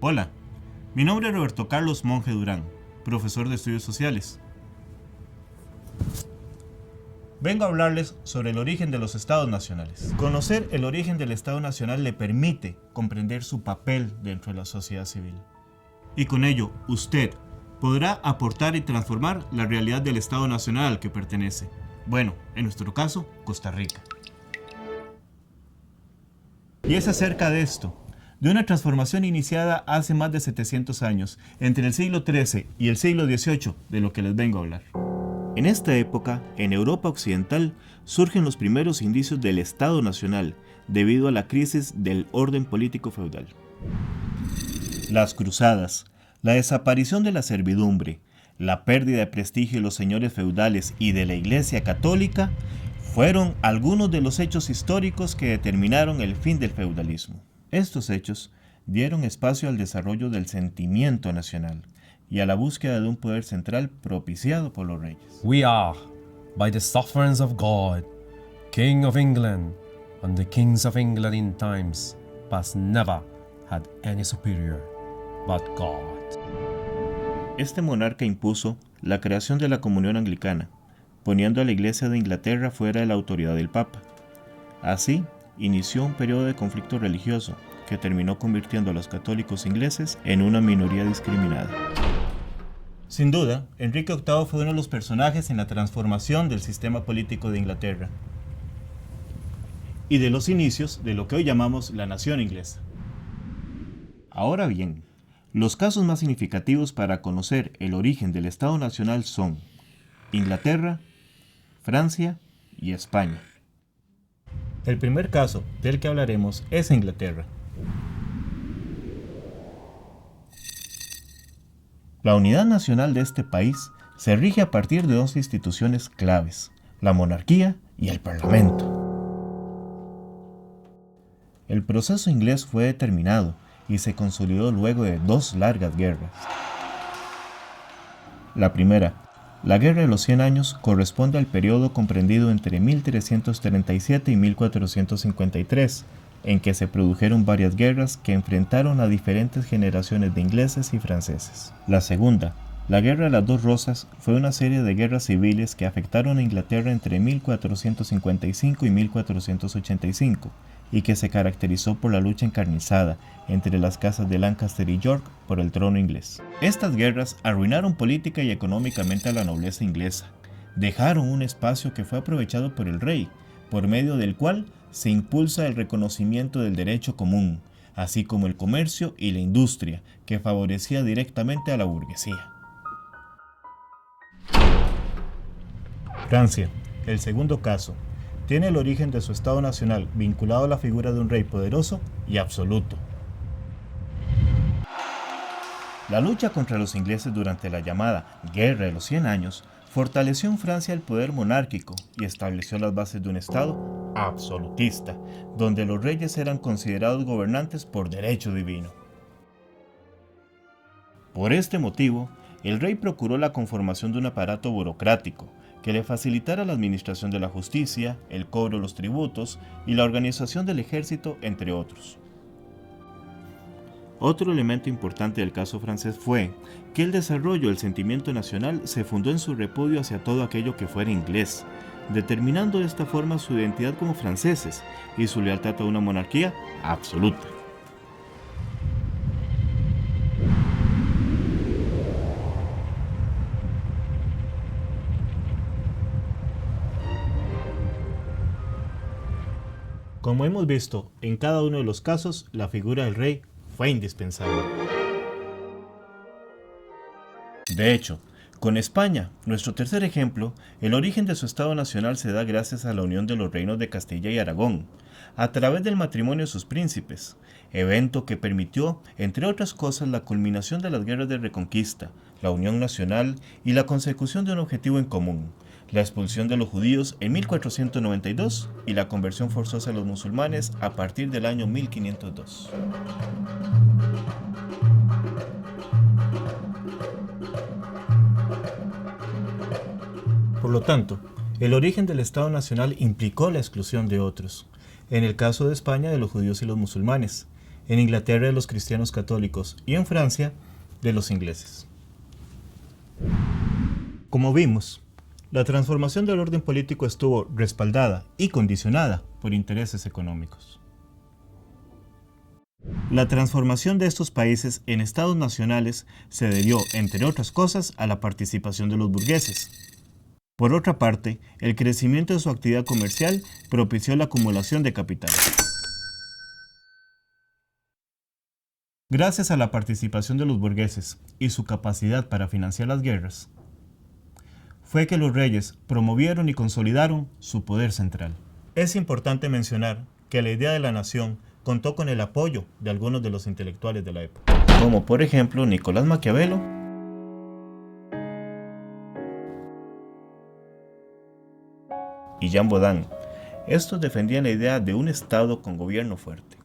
Hola, mi nombre es Roberto Carlos Monge Durán, profesor de Estudios Sociales. Vengo a hablarles sobre el origen de los estados nacionales. Conocer el origen del Estado Nacional le permite comprender su papel dentro de la sociedad civil. Y con ello, usted podrá aportar y transformar la realidad del Estado Nacional al que pertenece. Bueno, en nuestro caso, Costa Rica. Y es acerca de esto, de una transformación iniciada hace más de 700 años, entre el siglo XIII y el siglo XVIII, de lo que les vengo a hablar. En esta época, en Europa Occidental, surgen los primeros indicios del Estado Nacional, debido a la crisis del orden político feudal. Las cruzadas, la desaparición de la servidumbre, la pérdida de prestigio de los señores feudales y de la Iglesia Católica, fueron algunos de los hechos históricos que determinaron el fin del feudalismo. Estos hechos dieron espacio al desarrollo del sentimiento nacional y a la búsqueda de un poder central propiciado por los reyes. We are, by the sufferance of God, King of England, and the kings of England in times past never had any superior but God. Este monarca impuso la creación de la comunión anglicana, poniendo a la Iglesia de Inglaterra fuera de la autoridad del Papa. Así, inició un periodo de conflicto religioso que terminó convirtiendo a los católicos ingleses en una minoría discriminada. Sin duda, Enrique VIII fue uno de los personajes en la transformación del sistema político de Inglaterra y de los inicios de lo que hoy llamamos la nación inglesa. Ahora bien, los casos más significativos para conocer el origen del Estado Nacional son Inglaterra, Francia y España. El primer caso del que hablaremos es Inglaterra. La unidad nacional de este país se rige a partir de dos instituciones claves, la monarquía y el parlamento. El proceso inglés fue determinado y se consolidó luego de dos largas guerras. La primera, la Guerra de los 100 Años, corresponde al periodo comprendido entre 1337 y 1453, en que se produjeron varias guerras que enfrentaron a diferentes generaciones de ingleses y franceses. La segunda, la Guerra de las Dos Rosas, fue una serie de guerras civiles que afectaron a Inglaterra entre 1455 y 1485, y que se caracterizó por la lucha encarnizada entre las casas de Lancaster y York por el trono inglés. Estas guerras arruinaron política y económicamente a la nobleza inglesa. Dejaron un espacio que fue aprovechado por el rey, por medio del cual se impulsa el reconocimiento del derecho común, así como el comercio y la industria, que favorecía directamente a la burguesía. Francia, el segundo caso, tiene el origen de su Estado Nacional vinculado a la figura de un rey poderoso y absoluto. La lucha contra los ingleses durante la llamada Guerra de los 100 Años fortaleció en Francia el poder monárquico y estableció las bases de un Estado absolutista, donde los reyes eran considerados gobernantes por derecho divino. Por este motivo, el rey procuró la conformación de un aparato burocrático que le facilitara la administración de la justicia, el cobro de los tributos y la organización del ejército, entre otros. Otro elemento importante del caso francés fue que el desarrollo del sentimiento nacional se fundó en su repudio hacia todo aquello que fuera inglés, determinando de esta forma su identidad como franceses y su lealtad a una monarquía absoluta. Como hemos visto, en cada uno de los casos, la figura del rey fue indispensable. De hecho, con España, nuestro tercer ejemplo, el origen de su Estado Nacional se da gracias a la unión de los reinos de Castilla y Aragón, a través del matrimonio de sus príncipes, evento que permitió, entre otras cosas, la culminación de las guerras de Reconquista, la unión nacional y la consecución de un objetivo en común, la expulsión de los judíos en 1492 y la conversión forzosa de los musulmanes a partir del año 1502. Por lo tanto, el origen del Estado Nacional implicó la exclusión de otros, en el caso de España de los judíos y los musulmanes, en Inglaterra de los cristianos católicos y en Francia de los ingleses. Como vimos, la transformación del orden político estuvo respaldada y condicionada por intereses económicos. La transformación de estos países en estados nacionales se debió, entre otras cosas, a la participación de los burgueses. Por otra parte, el crecimiento de su actividad comercial propició la acumulación de capital. Gracias a la participación de los burgueses y su capacidad para financiar las guerras, fue que los reyes promovieron y consolidaron su poder central. Es importante mencionar que la idea de la nación contó con el apoyo de algunos de los intelectuales de la época, como por ejemplo Nicolás Maquiavelo y Jean Bodin. Estos defendían la idea de un Estado con gobierno fuerte.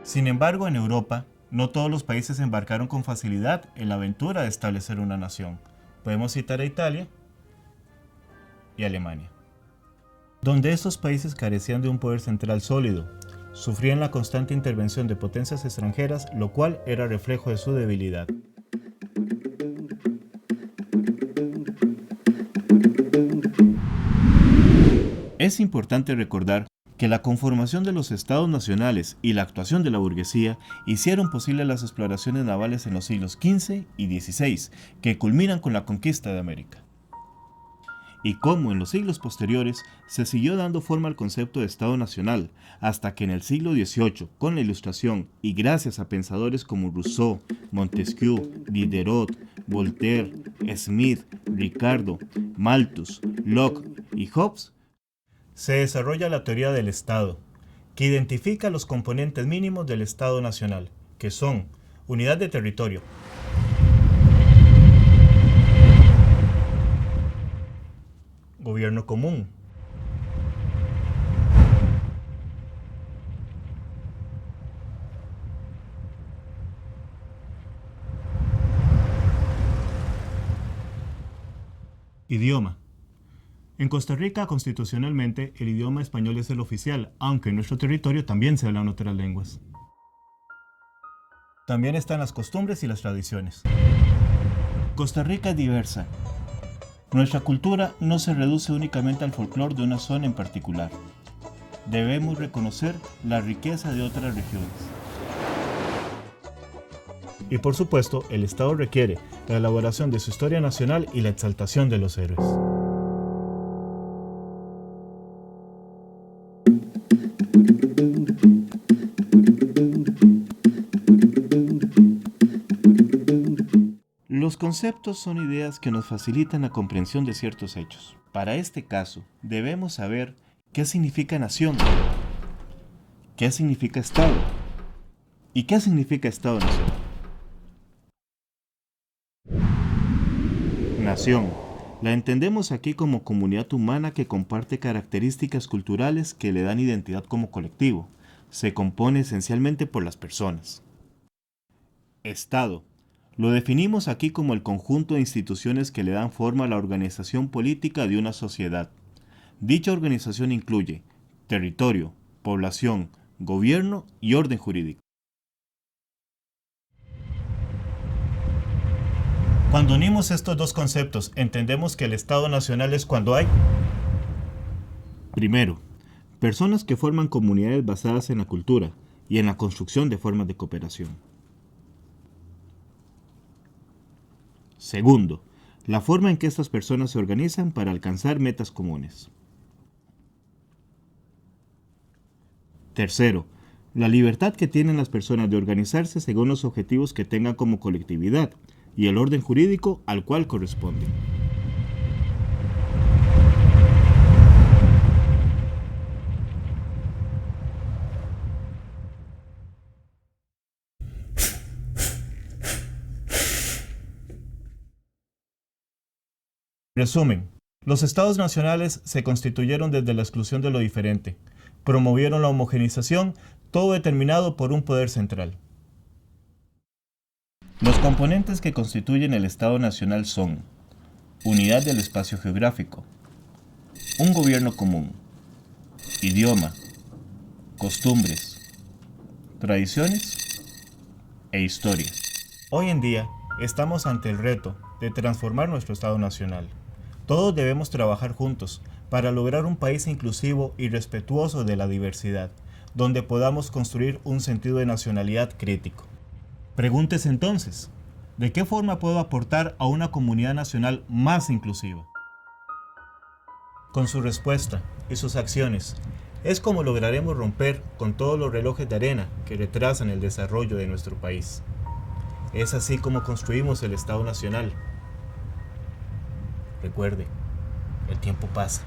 Sin embargo, en Europa, no todos los países embarcaron con facilidad en la aventura de establecer una nación. Podemos citar a Italia y Alemania, donde estos países carecían de un poder central sólido, sufrían la constante intervención de potencias extranjeras, lo cual era reflejo de su debilidad. Es importante recordar que la conformación de los estados nacionales y la actuación de la burguesía hicieron posible las exploraciones navales en los siglos XV y XVI, que culminan con la conquista de América. Y cómo en los siglos posteriores se siguió dando forma al concepto de Estado Nacional, hasta que en el siglo XVIII, con la Ilustración y gracias a pensadores como Rousseau, Montesquieu, Diderot, Voltaire, Smith, Ricardo, Malthus, Locke y Hobbes, se desarrolla la teoría del Estado, que identifica los componentes mínimos del Estado Nacional, que son unidad de territorio, gobierno común, idioma. En Costa Rica, constitucionalmente, el idioma español es el oficial, aunque en nuestro territorio también se hablan otras lenguas. También están las costumbres y las tradiciones. Costa Rica es diversa. Nuestra cultura no se reduce únicamente al folclore de una zona en particular. Debemos reconocer la riqueza de otras regiones. Y por supuesto, el Estado requiere la elaboración de su historia nacional y la exaltación de los héroes. Los conceptos son ideas que nos facilitan la comprensión de ciertos hechos. Para este caso, debemos saber qué significa nación, qué significa Estado y qué significa Estado-nación. Nación. La entendemos aquí como comunidad humana que comparte características culturales que le dan identidad como colectivo. Se compone esencialmente por las personas. Estado. Lo definimos aquí como el conjunto de instituciones que le dan forma a la organización política de una sociedad. Dicha organización incluye territorio, población, gobierno y orden jurídico. Cuando unimos estos dos conceptos, entendemos que el Estado Nacional es cuando hay, primero, personas que forman comunidades basadas en la cultura y en la construcción de formas de cooperación. Segundo, la forma en que estas personas se organizan para alcanzar metas comunes. Tercero, la libertad que tienen las personas de organizarse según los objetivos que tengan como colectividad y el orden jurídico al cual corresponden. Resumen, los estados nacionales se constituyeron desde la exclusión de lo diferente, promovieron la homogeneización, todo determinado por un poder central. Los componentes que constituyen el Estado Nacional son unidad del espacio geográfico, un gobierno común, idioma, costumbres, tradiciones e historia. Hoy en día estamos ante el reto de transformar nuestro Estado Nacional. Todos debemos trabajar juntos para lograr un país inclusivo y respetuoso de la diversidad, donde podamos construir un sentido de nacionalidad crítico. Pregúntese entonces, ¿de qué forma puedo aportar a una comunidad nacional más inclusiva? Con su respuesta y sus acciones, es como lograremos romper con todos los relojes de arena que retrasan el desarrollo de nuestro país. Es así como construimos el Estado Nacional. Recuerde, el tiempo pasa.